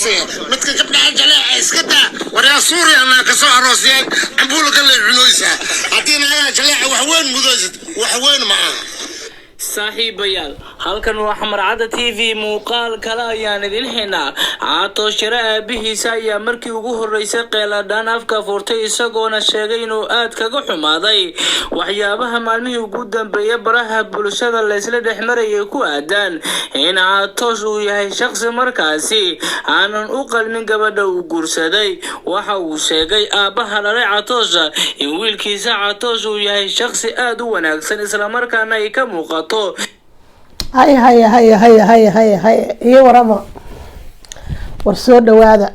midka gabdhaha jaleeca iska daa waryaa suuriya anaa ka soo aroosiyeen cambuulka la cunaysaa haddii naagaha jaleeca wax weyn mudaysid wax weyn ma aha saaxiibayaal halkan waa xamarcada TV muuqaal kale ayaan idin haynaa caato shira aabihiisa ayaa markii ugu horeysay qeeladaan afka furtay isagoona sheegay inuu aad kaga xumaaday waxyaabaha maalmihii ugu dambeeyay baraha bulshada la isla dhexmarayay ku aadaan in caatos uu yahay shakhsi markaasi aanan u qalmin gabadha uu guursaday waxa uu sheegay aabaha dhalay caatos in wiilkiisa caatos uu yahay shakhsi aad u wanaagsan isla markaana ay ka muuqato هاي iyo warama war soo dhawaada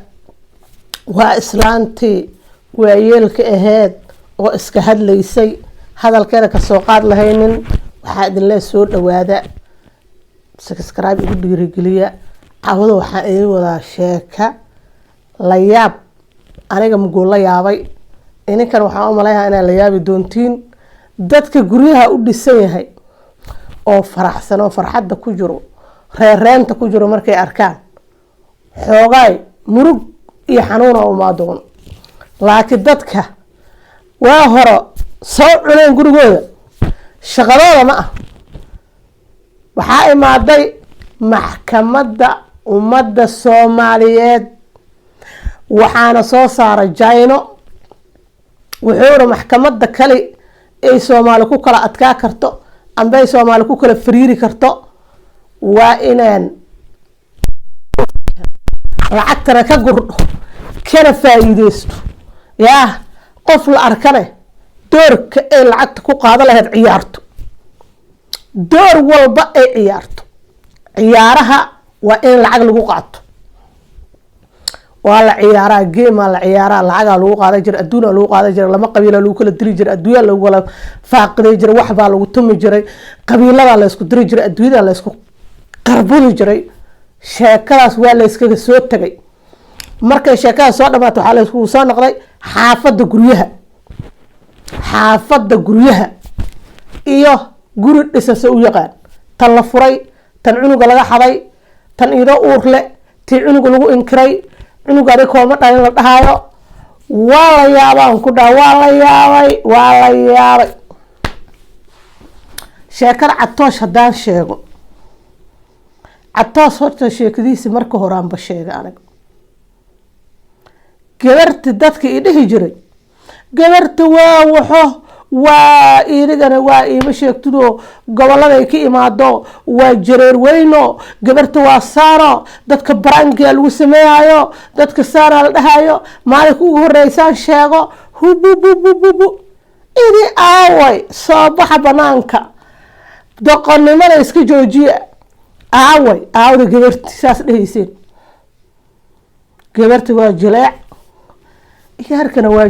waa islaantii waayeelka aheed oo iska hadlaysay hadalkeeda ka soo qaad lahaynin waxa idin la soo dhawaada subscribe ugu dhiirigeliya cawada waxa ay wada sheeka la yaab aniga mugo la yaabay ininkan waxa u maleeyahay inay la yaabi doontiin dadka guryaha u dhisan yahay oo faraxsan oo farxadda ku jiro reereenta ku jiro markay arkaan xoogay murug iyo xanuun oo ma doon laakiin dadka waa hore soo cuneen gurigooda shaqadooda ma ah waxa imaaday maxkamadda ummadda Soomaaliyeed waxaana soo saaray Jayno wuxuu maxkamadda kale ay Soomaali ku kala adkaa karto ambay Soomaali ku kala fariiri karto waa inaan lacagtana ka gurdho kana faa'iideysto yaa qof la arkane doorka ay lacagta ku qaado lahayd ciyaarto door walba ay ciyaarto ciyaaraha waa in lacag lagu qaato waa la ciyaaraa game la ciyaaraa lacag lagu qaada jir adduuna lagu qaada jir lama qabiilo lagu kala diri jir adduunya lagu wala faaqday jir wax baa lagu tumi jiray qabiilada la isku diri jir adduunyada la isku qarbuli jiray sheekadaas waa la iskaga soo tagay markay sheekada soo dhamaato waxa la isku soo noqday xaafada guryaha iyo guri dhisasa u yaqaan tan la furay tan cunuga laga xaday tan ido uur leh tii cunuga lagu inkiray cunuga ay kooma dhalin la dhahayo waa la yaabaan ku dhaa waa la yaabay sheekada Catoosh hadaan sheego Catoosh horta sheekadiisa marka hore aan ba sheegay aniga gabarti dadka i dhihi jiray gabarta waa iirigana waa iima sheegtido gobolada ay ka imaado waa jareer weyno gabarta waa saaro dadka baranka lagu sameeyayo dadka saara la dhahayo maalin ugu horeysaan sheego hubu idi aaway soo baxa banaanka doqonnimada iska joojiya aawda gabarti saas dhahayseen gabarta waa jileec yarkana waa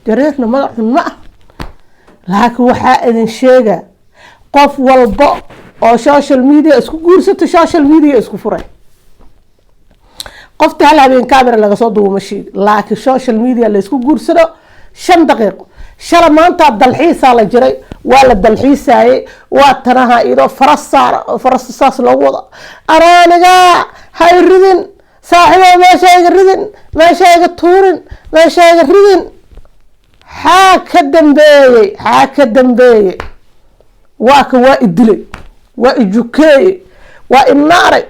jareerna magaxun ma ah laakiin waxa idin sheega qof walba oo social media isku guursato social media isku furay qofta hal habeen camera laga soo duubo mashi laakiin social media la isku guursado 5 daqiiqo shala maanta dalxiisa la jiray waa la dalxiisay waa tanaha ido farasaas loo wada araaniga hay ridin saaxibo meeshayga tuurin meeshayga ridin حاك دمبي waa idilay waa ijukay waa inaaray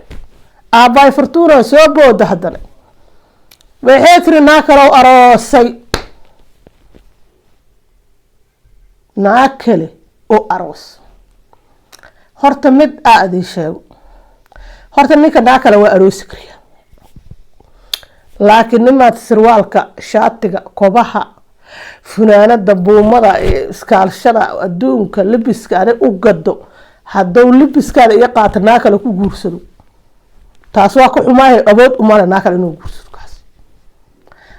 aabay fortuna soo booda hadana waxay tiri naakalo aroosay naakale oo aroos horta mid aad sheego horta ninka naakala waa aroosi kariya laakiin nimaad sirwaalka shaatiga kobaha funaanada buumada iskaalshada adduunka libiska ay u gado hadduu libiskaada iyo qaatanaa kale ku guursado taas waa ku xumaahay awood u male naakale inuu guursado kaas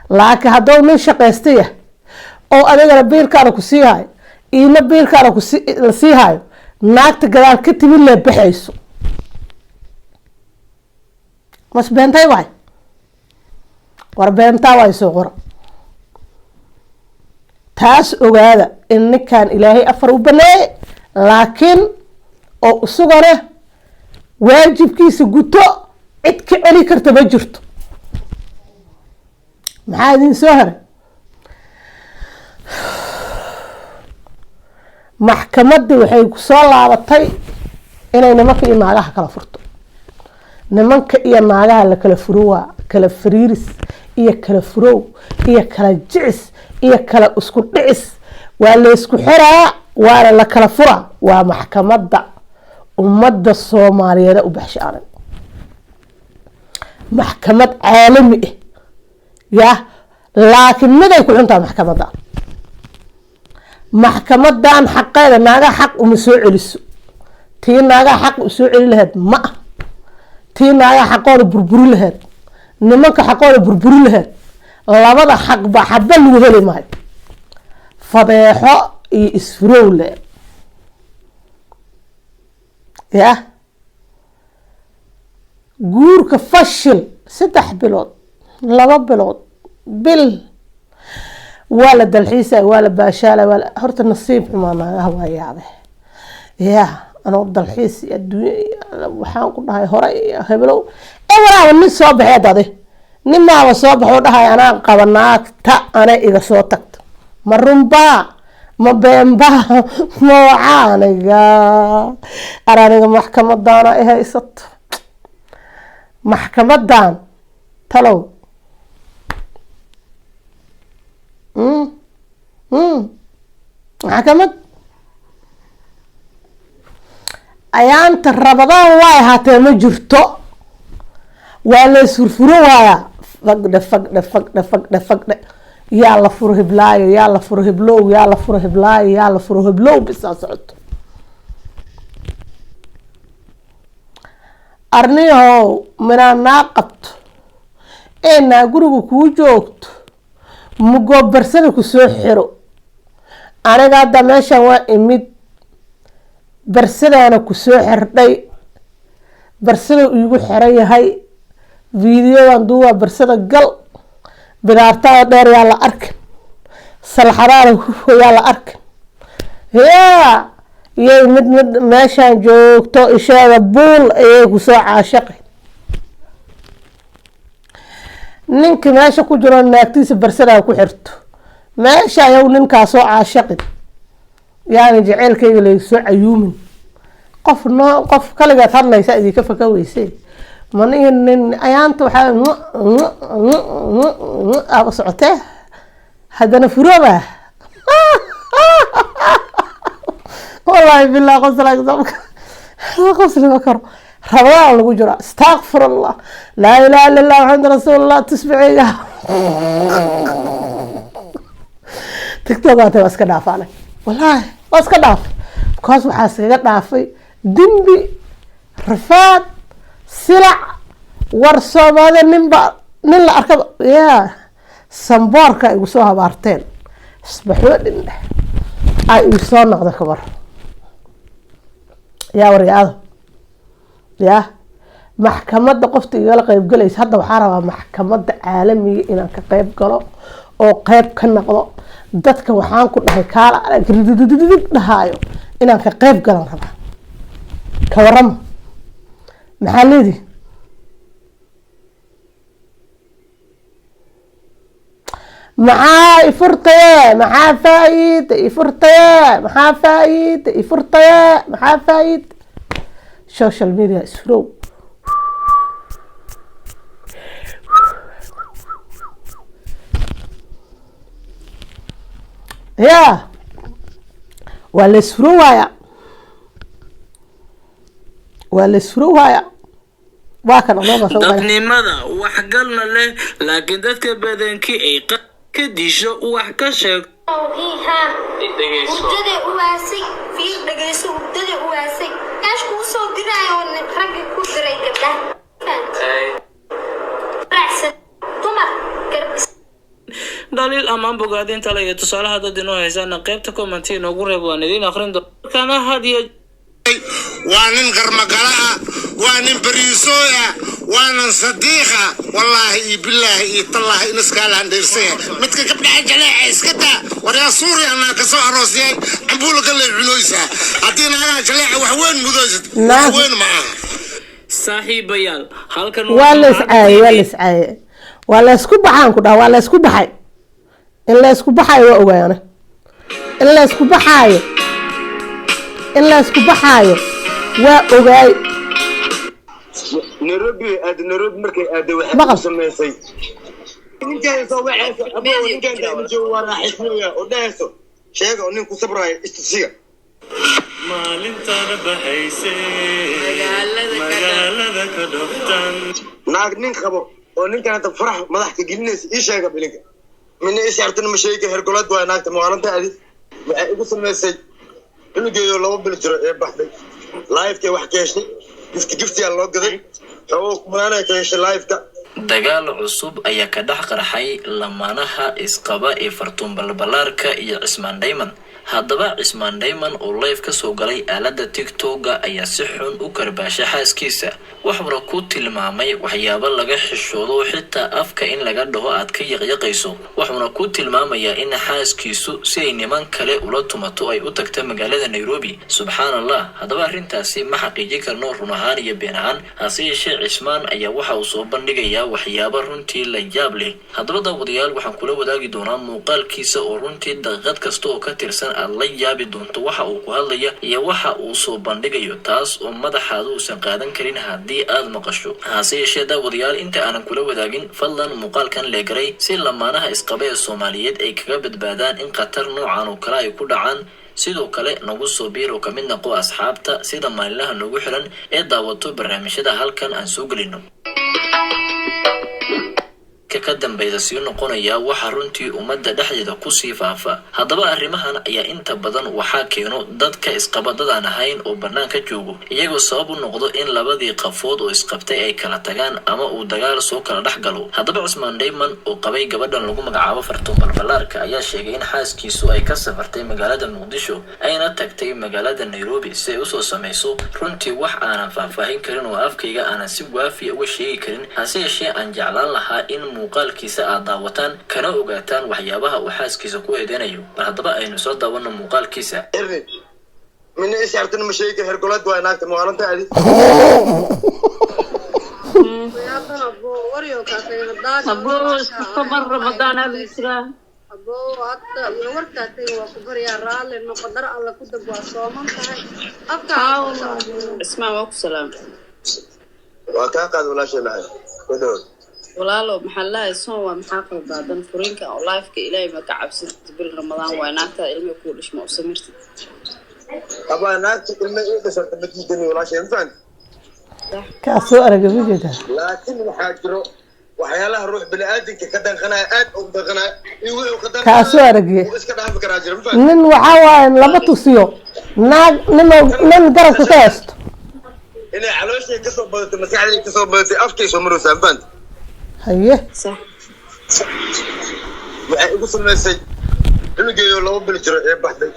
laakiin hadduu nin shaqaystay oo adigana biilkaada ku sii hayo ina biilkaada ku sii hayo naagta gadaal ka timi la baxayso mas beentay war beentaa way soo qora taas ogaada in ninkan ilaahay afar u baneeyay laakiin oo usugana waajibkiisa guto cid ka celi karta ma jirto محادين سهر محكمة waxay ku soo laabatay inay nimanka iyo naagaha kala furto nimanka iyo naagaha la kala furuwa kala fariiris iyo kala furow iyo kala jicis iyo kala isku dhicis waa la isku xiraa waa la kala fura waa maxkamadda ummadda Soomaaliyeed u baxshaan maxkamad caalami ah ya laakiin miday ku xuntaa maxkamadda maxkamadan xaqeeda naaga xaq uma soo celiso tii naaga xaq u soo celi lahayd ma tii naaga xaqooda burburi lahayd nimanka xaqooda burburi lahayd labada xaq ba xabba lagu heli maayo fadeexo iyo isfurowle ya guurka fashil 3 bilood 2 bilood bil ولا دلحيسة ولا باشالة ولا هرت النصيب ما هو يابه يا أنا الدلحيس الدنيا وحان كلها هراي هبلو ولا من الصبح هذا ده نما وصبح وده أنا قبلناك تا أنا إذا صوتك مرمبا ما بينبا ما وعانيا أراني محكمة دانا إيه يسط محكمة دان تلو محكمة أيام رمضان واي هاتي ما جرتو ولا يسرفرو وايا فقد يلا فره بلاي يلا فره بلو يلا فره بلاي يلا فره بلو بس أسعد أرنيه من الناقط إن أقرب كوجوت مقو برسنة كسو حيرو أنا قاعدة ماشا وإمد برسنة أنا كسو حردي برسنة يقول حرية هاي فيديو واندوها برسنة قل بدارتها دير يالا أركن سالحرارة يالا أركن يا مد ماشا جوكتو إشارة بول إيه كسو عاشقي ninka meesha ku jiro naagtiisa barsada ku xirto meesha ayow ninkaas oo caashaqin yaani jaceelkayga la soo cayuumin qof kaliya hadlaysa idinka faka weysay nin ayaanta waxa aba socotee hadana furoba wallahi billahi qosla karo رمضان لو جرى استغفر الله لا اله الا الله محمد رسول الله تسبعيها تيك توك انت بس كدافانه والله بس كداف كاس waxaa iskaga dhaafay dimbi rafaad silac war Soomaali nin la arkay ya samboorka igu soo habaarteen isbaxoo dhin ay u soo noqdo kabar ya wariyaado يا محكمة قفت يلا قيب جليس هذا وحارة محكمة عالمية إن كقيب قلو أو قيب كنقلو دتك وحان كل هيكالة هايو إن كقيب قلو هذا كورم محلي دي معاي فرطية مع فايد فرطية مع فايد فرطية مع فايد social media is through يا ولا سروها ولا سروها واكن الله سوى dadnimada wax galna leh laakiin dadka badankii ay ka disho wax ka sheeg ودده واسي في دغيسو ودده واسي ايش كو سو دينايو رغي كو ديراي غبدا دليل أمام بقادين تلاقي اتصال هذا دينو هيزانا قيبتا كومنتين نقول ربوان دين آخرين دو كان هادي وانين غرمقلاء وانين بريسويا وانين صديقة والله بالله يطلع نسكال عند السيء متك قبل عجلة اسكتا وريا سوريا انا كسو عروسي عمبولو قال لي عنويسا عدينا انا جلاء وحوين مدوزت وحوين معاه صاحب بيال هالكن والس عاي waa la isku baxaan ku dhaha waa la isku baxay in la isku baxaayo waa ogaane in la isku baxaayo waa ogaay Nairobi markay aad waxay sameysay ninkan soo waxay aboo ninkan intuu waa raaxisnaya oo dhayso sheega oo nin ku sabrayo istiisiga maalintaada baxaysay magaalada ka dhoftan naag nin qabo oo ninkan ta farax madax ka gelinaysa ii sheega bilinka min is artan ma sheega hergolad waa naagta maalinta aadi waxay ugu sameysay inuu geeyo laba bil jiro ee baxday live-ka wax ka heshay giftiga loo gaday oo kumaana ka heshay live-ka dagaal cusub ayaa ka dhex qarxay lamaanaha isqaba ee Fartuun Balbalaarka iyo Cismaan Dayman. haddaba Cismaan Dayman oo live ka soo galay aalada TikTok ayaa si xun u karbaashay xaaskiisa waxaana ku tilmaamay waxyaabo laga xishoodo xitaa afka in laga dhaho aad ka yaqyaqayso waxaana ku tilmaamaya in xaaskiisu si ay niman kale ula tumato ay u tagtay magaalada Nairobi subhanallah haddaba arrintaasi ma xaqiijin karno run ahaan iyo been ahaan hase yeeshee Cismaan ayaa waxa uu soo bandhigayaa waxyaabo runtii la yaab leh haddaba daawadayaal waxaan kula wadaagi doonaa muuqaalkiisa oo runtii daqiiqad kasta oo ka tirsan aad la yaabi doonto waxa uu ku hadlaya iyo waxa uu soo bandhigayo taas oo madaxaadu uusan qaadan karin haddii aad maqasho hase yeeshee daawadayaal inta aanan kula wadaagin fadlan muuqaalkan leegaray si lamaanaha isqaba ee Soomaaliyeed ay kaga badbaadaan in qatar noocan oo kale ay ku dhacaan sidoo kale nagu soo biiro ka mid noqo asxaabta sida maalinlaha nagu xiran ee daawato barnaamijyada halkan aan soo gelino ka dambayda si noqonaya waxa runtii umada dhexdeeda ku sii faafa haddaba arrimahan ayaa inta badan waxa keeno dadka isqabadada ahayn oo banaanka joogo iyagoo sabab u noqdo in labadii qafood oo isqabtay ay kala tagaan ama uu dagaal soo kala dhaxgalo haddaba Cismaan Dayman oo qabay gabadhan lagu magacaabo Fartuun Balbalaarka ayaa sheegay in xaaskiisu ay ka safartay magaalada Muqdisho ayna tagtay magaalada Nairobi si ay u soo sameyso runtii wax aanan faahfaahin karin oo afkayga aanan si waafi uga sheegi karin hase yeeshee aan jeclaan lahaa in muuqaalkiisa aad daawataan kana ogaataan waxyaabaha uu xaaskiisa ku eedeynayo mar haddaba aynu soo daawano muuqaalkiisa min is artan ma sheega hergolad waa naagta maalinta aadi waa ka qaad walaashay lahayd walaalo maxaa la haysan waa maxaa qaldan furiinka oo live-ka ilaahay ma ka cabsid bil Ramadaan waa naagta ilmo ku dhishmo oo samirti aba naagta ilmo ee dhashay midkiin walaashay infan ka soo aragay video laakiin waxa jiro waxyaalaha ruux bini aadamka ka danqanaya aad u danqanaya iyo ka danqanaya ka soo aragay iska dhaaf karaa jiro infan nin waxa waa laba tusiyo naag nin garabka ka haysto inay calooshay ka soo badato maskaxdii ka soo badatay afkay soo maraysaa infan haye صح waxay ugu sameysay inuu geeyo laba bil jiro ee baxday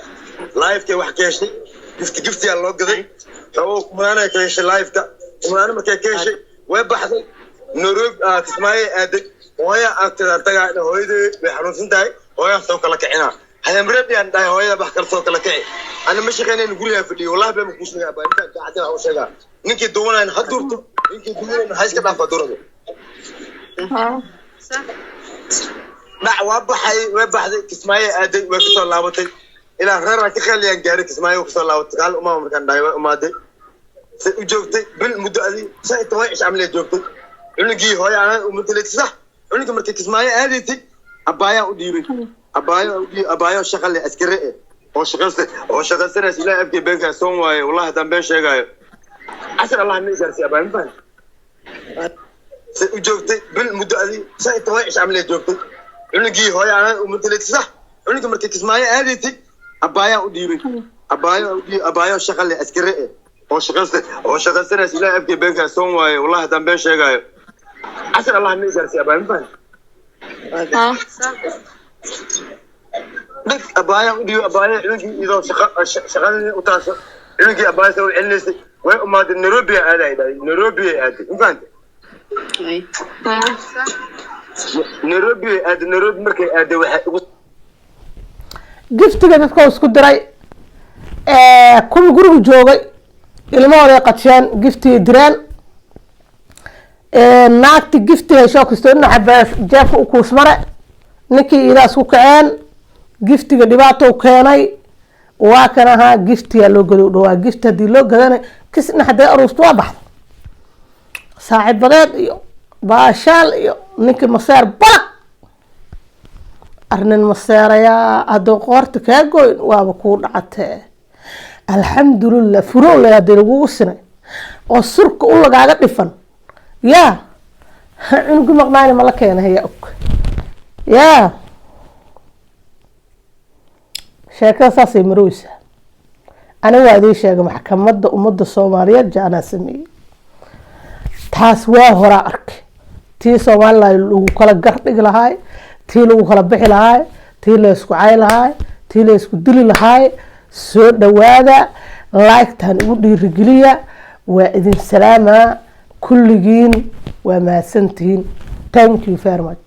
live-ka wax ka heshay giftiga loo gaday oo kumaana ka heshay live-ka kumaana markay ka heshay way baxday Nairobi Kismaayo aaday hooya agteeda tagay hooyadii way xanuunsan tahay hooya soo kala kicina hadaan reebiyaan dhahay hooyada bax kala soo kala kici ana ma shaqeynayno guriga fadhiyo wallahi baa ku sheegay baa inta gacanta u sheega ninkii doonayna hadurto ninkii doonayna hayska dhaaf durado صح dhac waa baxday Kismaayo aaday way ku soo laabatay ilaa reer ka khaliyaan gaaray Kismaayo ku soo laabatay qaal uma markaan dhahay umaaday si u joogtay bil muddo adi say toban ish amle joogtay cunugii hooyo aan u mutaleed sax cunuga markay Kismaayo aaday abaya u dhiibay abaya shaqale askari oo shaqaysanay ilaa afkay beenka soon waaye wallahi tan been sheegayo asal Allah ma gaarsi abaan baan si u joogtay bil muddo adi say toban ish amle joogtay cunugii hooyo aan u mutaleed sax cunuga markay Kismaayo aaday abaya u dhiibay abaya shaqale askari oo shaqaysanay ilaa afkay beenka soon waaye wallahi tan been sheegayo asal Allah ma gaarsi abaan baan بس أبايا ودي أبايا إنك إذا شغلني وتاسو إنك أبايا سوي علني وين ما د نيروبي نيروبي فهمت أي نيروبي نيروبي مركي واحد giftiga dadka isku diray kuwa guriga joogay ilmahooda qadsheen giftii direen naagti giftiga soo kastoo dhinaca jeefka u kuusmare ninkii idaas ku kaceen giftiga dhibaato keenay waa kan ahaa giftiga loo gado dhawaa gift haddii loo gadana kis dhinaca dee aruusta waa baxda saaxiibadeed iyo baashaal iyo ninkii maseer balaq arnin maseerayaa hadduu qoorta kaa goyn waaba kuu dhacatee alxamdulillah furowle haddii lagugu sinay oo surka u lagaaga dhifan yaa cunugi maqnaani mala keena hayaa og yaa sheekada saasay maroweysaa aniga waa idiin sheegay maxkamadda ummadda soomaaliyeed jaanaa sameeyey taas waa horaa arkay tii somalilan lagu kala gardhigi lahaay tii lagu kala bixi lahaay tii la isku cay lahaay tii la isku dili lahaay soo dhawaada laigtan ugu dhiirigeliya waa idin salaamaa kulligiin waa mahadsantihiin thank you very much